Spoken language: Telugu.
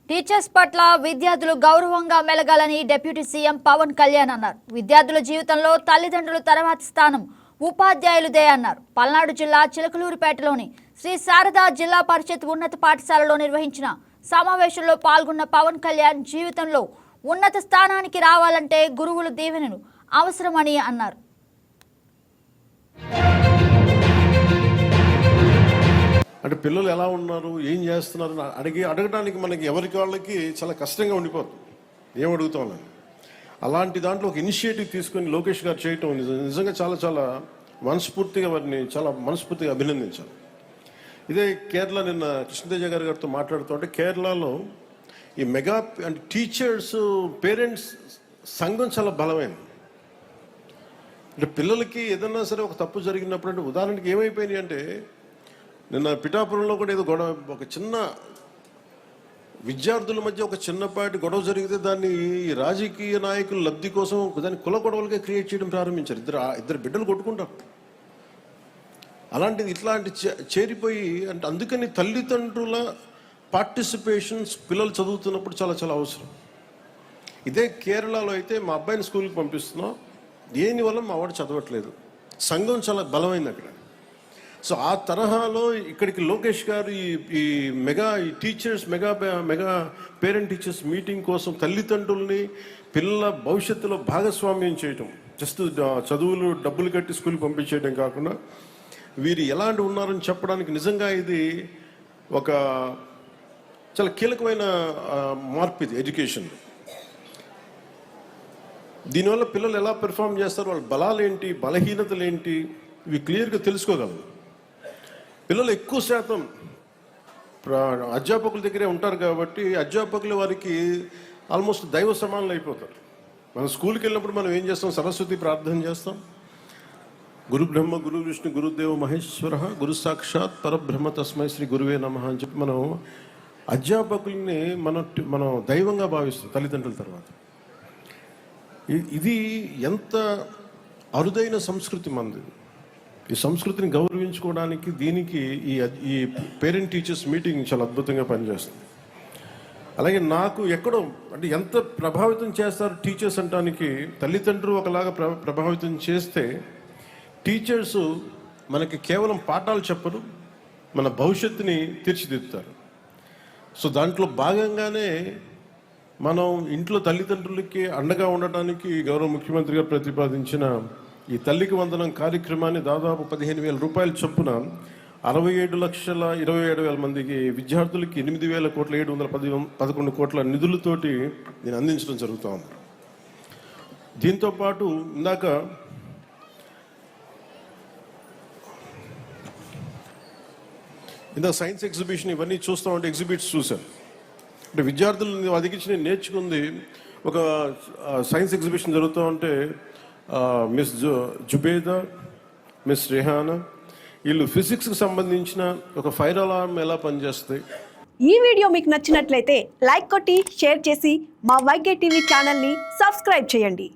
టీచర్స్ పట్ల విద్యార్థులు గౌరవంగా మెలగాలని డిప్యూటీ సీఎం పవన్ కళ్యాణ్ అన్నారు. విద్యార్థుల జీవితంలో తల్లిదండ్రుల తర్వాతి స్థానం ఉపాధ్యాయులదే అన్నారు. పల్నాడు జిల్లా చిలకలూరిపేటలోని శ్రీ శారదా జిల్లా పరిషత్ ఉన్నత పాఠశాలలో నిర్వహించిన సమావేశంలో పాల్గొన్న పవన్ కళ్యాణ్ జీవితంలో ఉన్నత స్థానానికి రావాలంటే గురువుల దీవెనలు అవసరమని అన్నారు. అంటే పిల్లలు ఎలా ఉన్నారు, ఏం చేస్తున్నారు అడగడానికి మనకి ఎవరికి వాళ్ళకి చాలా కష్టంగా ఉండిపోతుంది. ఏం అడుగుతామని అలాంటి దాంట్లో ఒక ఇనిషియేటివ్ తీసుకొని లోకేష్ గారు చేయటం నిజంగా చాలా చాలా మనస్ఫూర్తిగా అభినందించాలి. ఇదే కేరళ నిన్న కృష్ణతేజ గారితో మాట్లాడుతుంటే కేరళలో ఈ మెగా అంటే టీచర్స్ పేరెంట్స్ సంఘం చాలా బలమైనది. అంటే పిల్లలకి ఏదన్నా సరే ఒక తప్పు జరిగినప్పుడు అంటే ఉదాహరణకి ఏమైపోయినాయి అంటే నిన్న పిఠాపురంలో కూడా ఏదో గొడవ, ఒక చిన్న విద్యార్థుల మధ్య ఒక చిన్నపాటి గొడవ జరిగితే దాన్ని రాజకీయ నాయకుల లబ్ధి కోసం దాన్ని కుల గొడవలుగా క్రియేట్ చేయడం ప్రారంభించారు. ఇద్దరు బిడ్డలు కొట్టుకుంటారు. అలాంటిది ఇట్లాంటి చేరిపోయి అంటే అందుకని తల్లిదండ్రుల పార్టిసిపేషన్స్ పిల్లలు చదువుతున్నప్పుడు చాలా చాలా అవసరం. ఇదే కేరళలో అయితే మా అబ్బాయిని స్కూల్కి పంపిస్తున్నాం, దేనివల్ల మా వాడు చదవట్లేదు, సంఘం చాలా బలమైంది అక్కడ. సో ఆ తరహాలో ఇక్కడికి లోకేష్ గారు ఈ teachers mega parent teachers meeting కోసం తల్లిదండ్రుల్ని పిల్లల భవిష్యత్తులో భాగస్వామ్యం చేయటం, జస్ట్ చదువులు డబ్బులు కట్టి స్కూల్కి పంపించేయడం కాకుండా వీరు ఎలాంటి ఉన్నారని చెప్పడానికి నిజంగా ఇది ఒక చాలా కీలకమైన మార్పు. ఇది ఎడ్యుకేషన్. దీనివల్ల పిల్లలు ఎలా పెర్ఫామ్ చేస్తారు, వాళ్ళ బలాలు ఏంటి, బలహీనతలు ఏంటి, ఇవి క్లియర్గా తెలుసుకోగలరు. పిల్లలు ఎక్కువ శాతం అధ్యాపకుల దగ్గరే ఉంటారు కాబట్టి అధ్యాపకులు వారికి ఆల్మోస్ట్ దైవ సమానులు అయిపోతారు. మనం స్కూల్కి వెళ్ళినప్పుడు మనం ఏం చేస్తాం, సరస్వతి ప్రార్థన చేస్తాం, గురు బ్రహ్మ గురు విష్ణు గురుదేవ మహేశ్వర గురు సాక్షాత్ పరబ్రహ్మ తస్మై శ్రీ గురువే నమః అని చెప్పి మనం అధ్యాపకుల్ని మనం దైవంగా భావిస్తాం తల్లిదండ్రుల తర్వాత. ఇది ఎంత అరుదైన సంస్కృతి మనది. ఈ సంస్కృతిని గౌరవించుకోవడానికి దీనికి ఈ పేరెంట్ టీచర్స్ మీటింగ్ చాలా అద్భుతంగా పనిచేస్తుంది. అలాగే నాకు ఎక్కడో అంటే ఎంత ప్రభావితం చేస్తారు టీచర్స్ అంటానికి, తల్లిదండ్రులు ఒకలాగా ప్రభావితం చేస్తే టీచర్స్ మనకి కేవలం పాఠాలు చెప్పరు, మన భవిష్యత్తుని తీర్చిదిద్దుతారు. సో దాంట్లో భాగంగానే మనం ఇంట్లో తల్లిదండ్రులకి అండగా ఉండటానికి గౌరవ ముఖ్యమంత్రి గారు ప్రతిపాదించిన ఈ తల్లికి వందనం కార్యక్రమాన్ని దాదాపు 15,000 రూపాయల చొప్పున 67,27,000 మందికి విద్యార్థులకి 8,711 కోట్ల నిధులతోటి నేను అందించడం జరుగుతూ ఉంది. దీంతోపాటు ఇందాక సైన్స్ ఎగ్జిబిషన్ ఇవన్నీ చూస్తూ ఉంటే ఎగ్జిబిట్స్ చూశాను. అంటే విద్యార్థులు అదిగించి నేను నేర్చుకుంది, ఒక సైన్స్ ఎగ్జిబిషన్ జరుగుతూ ఉంటే మిస్ జుబేదా, మిస్ రెహానా వీళ్ళు ఫిజిక్స్కి సంబంధించిన ఒక ఫైర్ అలారం ఎలా పనిచేస్తాయి. ఈ వీడియో మీకు నచ్చినట్లయితే లైక్ కొట్టి షేర్ చేసి మా వైకే టీవీ ఛానల్ని సబ్స్క్రైబ్ చేయండి.